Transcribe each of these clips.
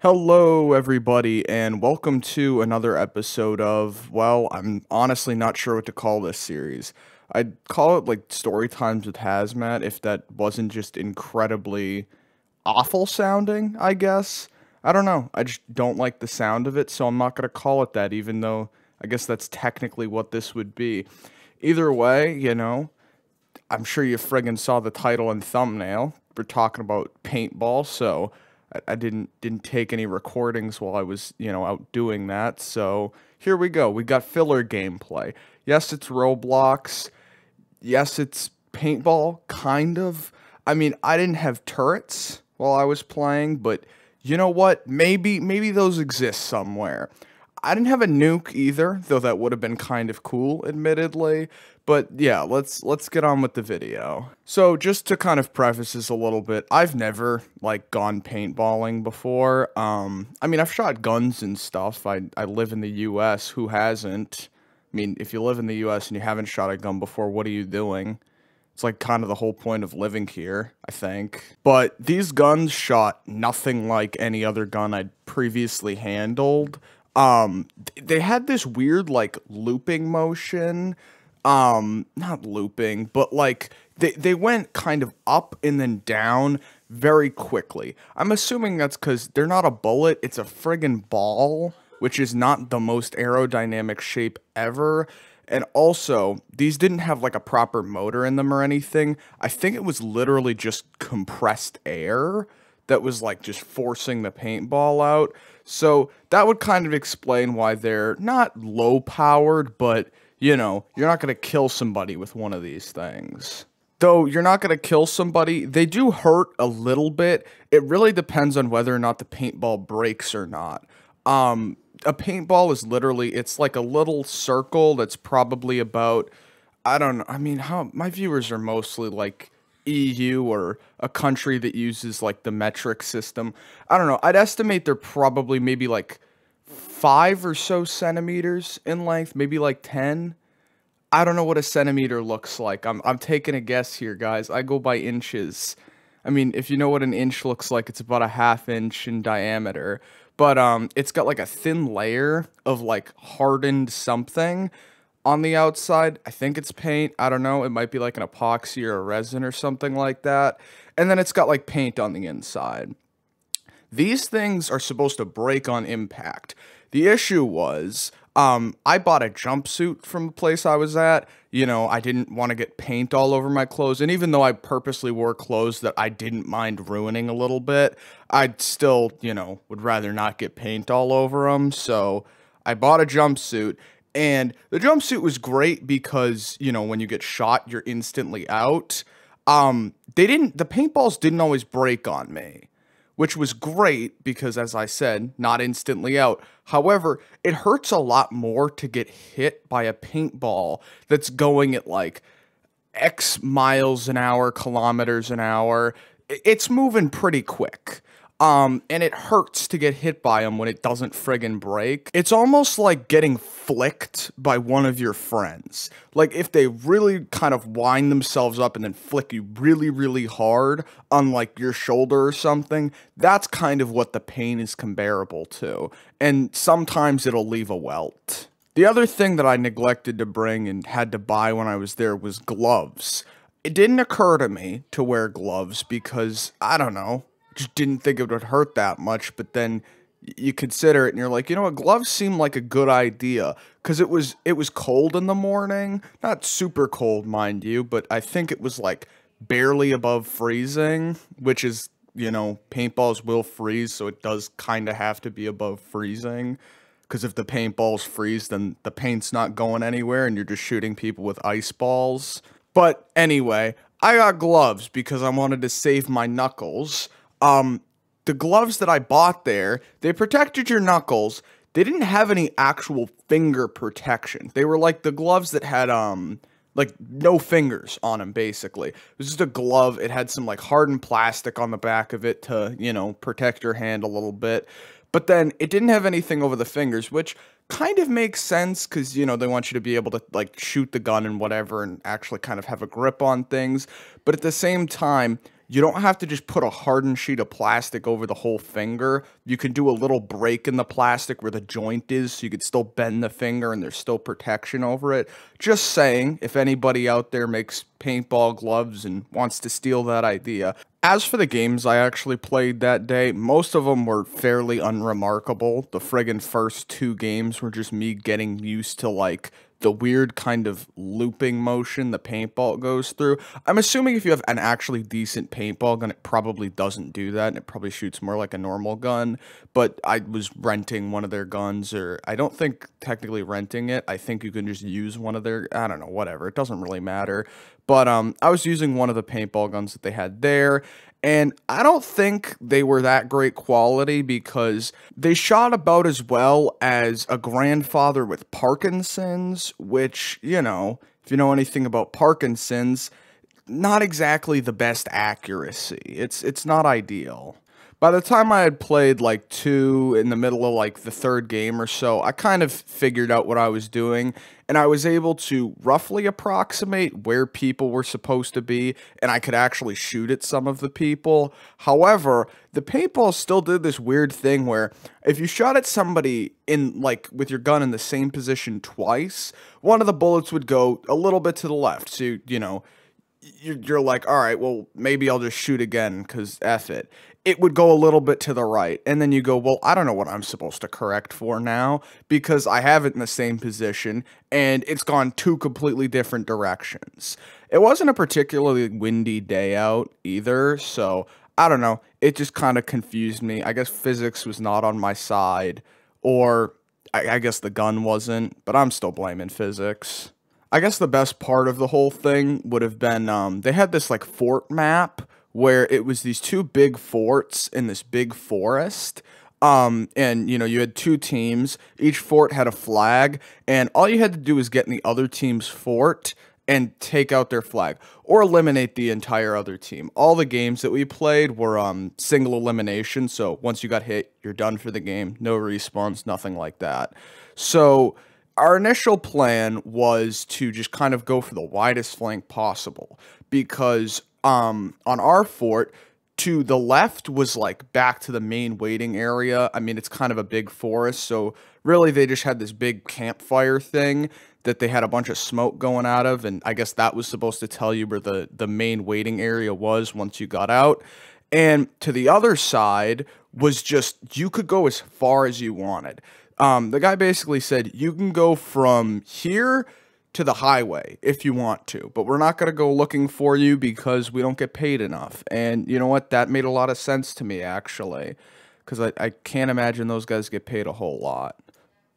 Hello, everybody, and welcome to another episode of, well, I'm honestly not sure what to call this series. I'd call it like Story Times with Ha2matt if that wasn't just incredibly awful sounding, I guess. I don't know. I just don't like the sound of it, so I'm not going to call it that, even though I guess that's technically what this would be. Either way, I'm sure you friggin' saw the title and thumbnail. We're talking about paintball, so I didn't take any recordings while I was, out doing that. So here we go. We got filler gameplay. Yes, it's Roblox. Yes, it's paintball, kind of. I mean, I didn't have turrets while I was playing, but you know what? Maybe those exist somewhere. I didn't have a nuke either, though that would have been kind of cool, admittedly. But yeah, let's get on with the video. So just to kind of preface this a little bit, I've never like gone paintballing before. I mean, I've shot guns and stuff. I live in the US. Who hasn't? I mean, if you live in the US and you haven't shot a gun before, what are you doing? It's like kind of the whole point of living here, I think. But these guns shot nothing like any other gun I'd previously handled. They had this weird like looping motion. Not looping, but like they went kind of up and then down very quickly. I'm assuming that's because they're not a bullet, it's a friggin' ball, which is not the most aerodynamic shape ever. And also, these didn't have like a proper motor in them or anything. I think it was literally just compressed air that was like just forcing the paintball out. So that would kind of explain why they're not low powered, but you're not going to kill somebody with one of these things. Though you're not going to kill somebody, they do hurt a little bit. It really depends on whether or not the paintball breaks or not. A paintball is literally, it's like a little circle that's probably about, I don't know, I mean, my viewers are mostly like EU or a country that uses like the metric system. I don't know, I'd estimate they're probably maybe like 5 or so centimeters in length, maybe like 10. I don't know what a centimeter looks like. I'm taking a guess here, guys. I go by inches. I mean, if you know what an inch looks like, it's about a ½ inch in diameter. But it's got like a thin layer of like hardened something on the outside. I think it's paint. I don't know. It might be like an epoxy or a resin or something like that. And then it's got like paint on the inside. These things are supposed to break on impact. The issue was, I bought a jumpsuit from the place I was at. I didn't want to get paint all over my clothes. And even though I purposely wore clothes that I didn't mind ruining a little bit, I'd still, would rather not get paint all over them. So I bought a jumpsuit. And the jumpsuit was great because, when you get shot, you're instantly out. The paintballs didn't always break on me, which was great because, as I said, not instantly out. However, it hurts a lot more to get hit by a paintball that's going at like X miles an hour, kilometers an hour. It's moving pretty quick. And it hurts to get hit by them when it doesn't friggin' break. It's almost like getting flicked by one of your friends. Like if they really kind of wind themselves up and then flick you really, really hard on like your shoulder or something, that's kind of what the pain is comparable to. And sometimes it'll leave a welt. The other thing that I neglected to bring and had to buy when I was there was gloves. It didn't occur to me to wear gloves because, I don't know, just didn't think it would hurt that much, but then you consider it and you're like, what, gloves seem like a good idea, because it was cold in the morning, not super cold, mind you, but I think it was like barely above freezing, which is, paintballs will freeze, so it does kind of have to be above freezing, because if the paintballs freeze, then the paint's not going anywhere and you're just shooting people with ice balls. But anyway, I got gloves because I wanted to save my knuckles. The gloves that I bought there, they protected your knuckles. They didn't have any actual finger protection. They were like the gloves that had, like no fingers on them, basically. It was just a glove. It had some like hardened plastic on the back of it to, protect your hand a little bit. But then it didn't have anything over the fingers, which kind of makes sense because, they want you to be able to like shoot the gun and whatever and actually kind of have a grip on things. But at the same time, you don't have to just put a hardened sheet of plastic over the whole finger. You can do a little break in the plastic where the joint is, so you could still bend the finger and there's still protection over it. Just saying, if anybody out there makes paintball gloves and wants to steal that idea. As for the games I actually played that day, most of them were fairly unremarkable. The friggin' first 2 games were just me getting used to, like, the weird kind of looping motion the paintball goes through. I'm assuming if you have an actually decent paintball gun, it probably doesn't do that, and it probably shoots more like a normal gun, but I was renting one of their guns, or I don't think technically renting it. I think you can just use one of their, I don't know, whatever. It doesn't really matter. But I was using one of the paintball guns that they had there, and I don't think they were that great quality because they shot about as well as a grandfather with Parkinson's, which, you know, if you know anything about Parkinson's, not exactly the best accuracy. It's not ideal. By the time I had played like 2 in the middle of like the 3rd game or so, I kind of figured out what I was doing, and I was able to roughly approximate where people were supposed to be, and I could actually shoot at some of the people. However, the paintball still did this weird thing where if you shot at somebody in like with your gun in the same position twice, one of the bullets would go a little bit to the left. So, you know, you're like, all right, well, maybe I'll just shoot again because F it. It would go a little bit to the right. And then you go, well, I don't know what I'm supposed to correct for now because I have it in the same position and it's gone 2 completely different directions. It wasn't a particularly windy day out either, so I don't know. It just kind of confused me. I guess physics was not on my side, or I guess the gun wasn't, but I'm still blaming physics. I guess the best part of the whole thing would have been, they had this like fort map where it was these 2 big forts in this big forest. And you know, you had 2 teams, each fort had a flag, and all you had to do was get in the other team's fort and take out their flag, or eliminate the entire other team. All the games that we played were single elimination, so once you got hit, you're done for the game, no respawns, nothing like that. So our initial plan was to just kind of go for the widest flank possible, because on our fort, to the left was like back to the main waiting area. I mean, it's kind of a big forest, so really they just had this big campfire thing that they had a bunch of smoke going out of, and I guess that was supposed to tell you where the main waiting area was once you got out. And to the other side was just, you could go as far as you wanted. The guy basically said, you can go from here to the highway if you want to, but we're not going to go looking for you because we don't get paid enough. And you know what? That made a lot of sense to me, actually, because I can't imagine those guys get paid a whole lot.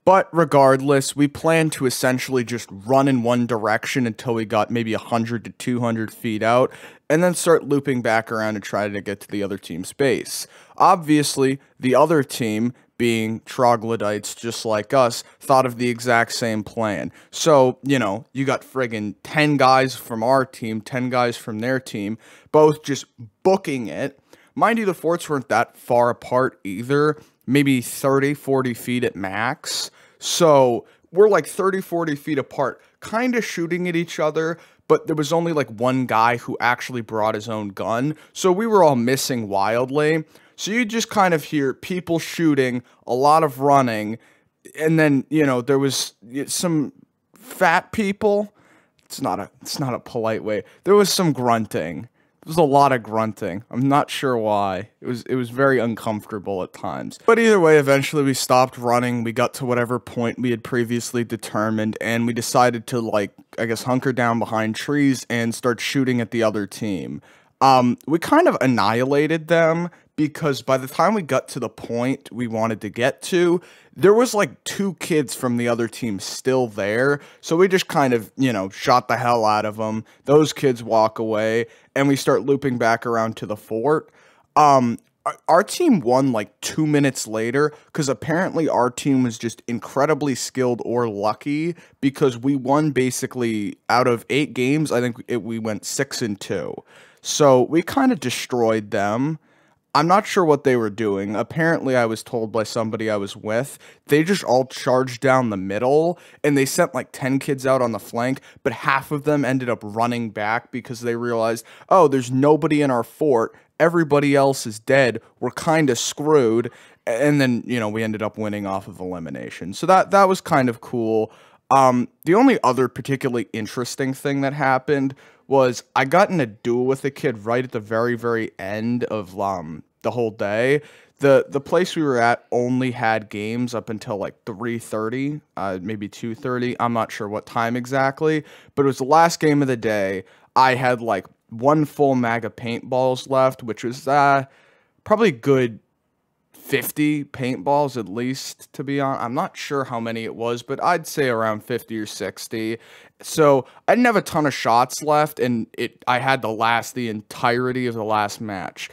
But regardless, we planned to essentially just run in one direction until we got maybe 100 to 200 feet out, and then start looping back around and try to get to the other team's base. Obviously, the other team, being troglodytes just like us, thought of the exact same plan. So, you know, you got friggin' 10 guys from our team, 10 guys from their team, both just booking it. Mind you, the forts weren't that far apart either, maybe 30, 40 feet at max. So we're like 30, 40 feet apart, kind of shooting at each other, but there was only like one guy who actually brought his own gun. So we were all missing wildly. So you just kind of hear people shooting, a lot of running, and then, you know, there was some fat people. It's not a polite way. There was some grunting. There was a lot of grunting. I'm not sure why. It was very uncomfortable at times. But either way, eventually we stopped running. We got to whatever point we had previously determined, and we decided to, like, I guess, hunker down behind trees and start shooting at the other team. We kind of annihilated them, because by the time we got to the point we wanted to get to, there was like 2 kids from the other team still there. So we just kind of, you know, shot the hell out of them. Those kids walk away, and we start looping back around to the fort. Our team won like 2 minutes later, because apparently our team was just incredibly skilled or lucky, because we won basically out of 8 games. I think we went 6-2. So we kind of destroyed them. I'm not sure what they were doing. Apparently, I was told by somebody I was with, they just all charged down the middle and they sent like 10 kids out on the flank, but half of them ended up running back because they realized, oh, there's nobody in our fort. Everybody else is dead. We're kind of screwed. And then, we ended up winning off of elimination. So that was kind of cool. The only other particularly interesting thing that happened was I got in a duel with a kid right at the very, very end of the whole day. The place we were at only had games up until like 3:30, maybe 2:30. I'm not sure what time exactly, but it was the last game of the day. I had like one full mag of paintballs left, which was probably good 50 paintballs at least, to be honest. I'm not sure how many it was, but I'd say around 50 or 60. So I didn't have a ton of shots left, and I had to last the entirety of the last match.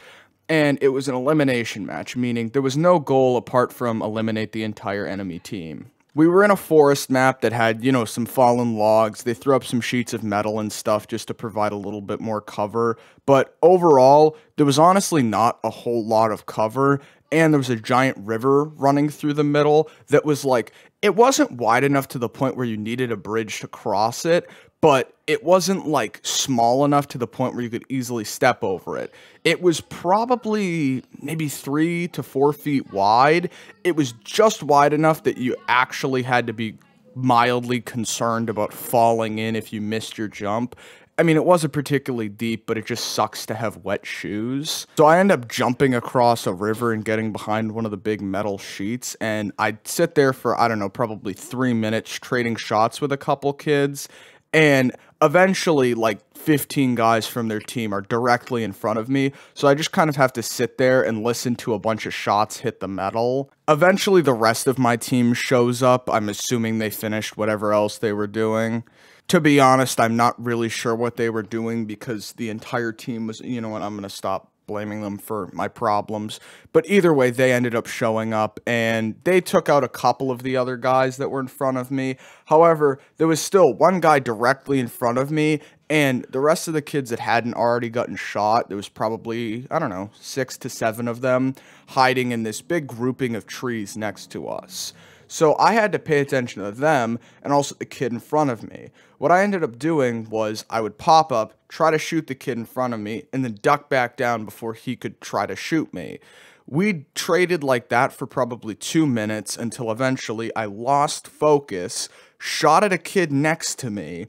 And it was an elimination match, meaning there was no goal apart from eliminate the entire enemy team. We were in a forest map that had, some fallen logs. They threw up some sheets of metal and stuff just to provide a little bit more cover. But overall, there was honestly not a whole lot of cover. And there was a giant river running through the middle that was like, it wasn't wide enough to the point where you needed a bridge to cross it, but it wasn't like small enough to the point where you could easily step over it. It was probably maybe 3 to 4 feet wide. It was just wide enough that you actually had to be mildly concerned about falling in if you missed your jump. I mean, it wasn't particularly deep, but it just sucks to have wet shoes. So I end up jumping across a river and getting behind one of the big metal sheets, and I'd sit there for, I don't know, probably 3 minutes trading shots with a couple kids, and eventually, like, 15 guys from their team are directly in front of me, so I just kind of have to sit there and listen to a bunch of shots hit the metal. Eventually, the rest of my team shows up. I'm assuming they finished whatever else they were doing. To be honest, I'm not really sure what they were doing because the entire team was, you know what, I'm going to stop blaming them for my problems. But either way, they ended up showing up and they took out a couple of the other guys that were in front of me. However, there was still one guy directly in front of me, and the rest of the kids that hadn't already gotten shot, there was probably, I don't know, 6 to 7 of them hiding in this big grouping of trees next to us. So I had to pay attention to them and also the kid in front of me. What I ended up doing was I would pop up, try to shoot the kid in front of me, and then duck back down before he could try to shoot me. We traded like that for probably 2 minutes until eventually I lost focus, shot at a kid next to me,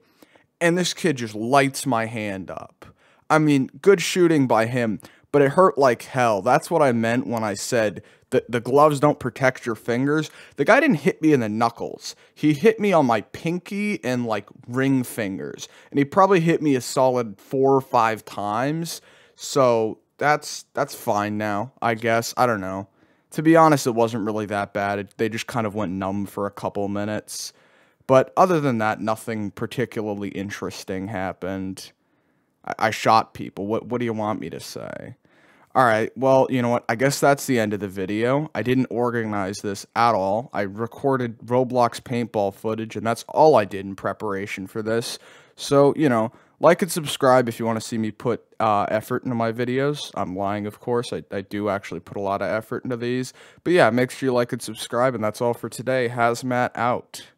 and this kid just lights my hand up. I mean, good shooting by him, but it hurt like hell. That's what I meant when I said the gloves don't protect your fingers. The guy didn't hit me in the knuckles. He hit me on my pinky and like ring fingers. And he probably hit me a solid 4 or 5 times. So that's fine now, I guess. I don't know. To be honest, it wasn't really that bad. They just kind of went numb for a couple minutes. But other than that, nothing particularly interesting happened. I shot people. What do you want me to say? Alright, well, you know what, I guess that's the end of the video. I didn't organize this at all. I recorded Roblox paintball footage, and that's all I did in preparation for this. So, like and subscribe if you want to see me put effort into my videos. I'm lying, of course. I do actually put a lot of effort into these. But yeah, make sure you like and subscribe, and that's all for today. Ha2matt out.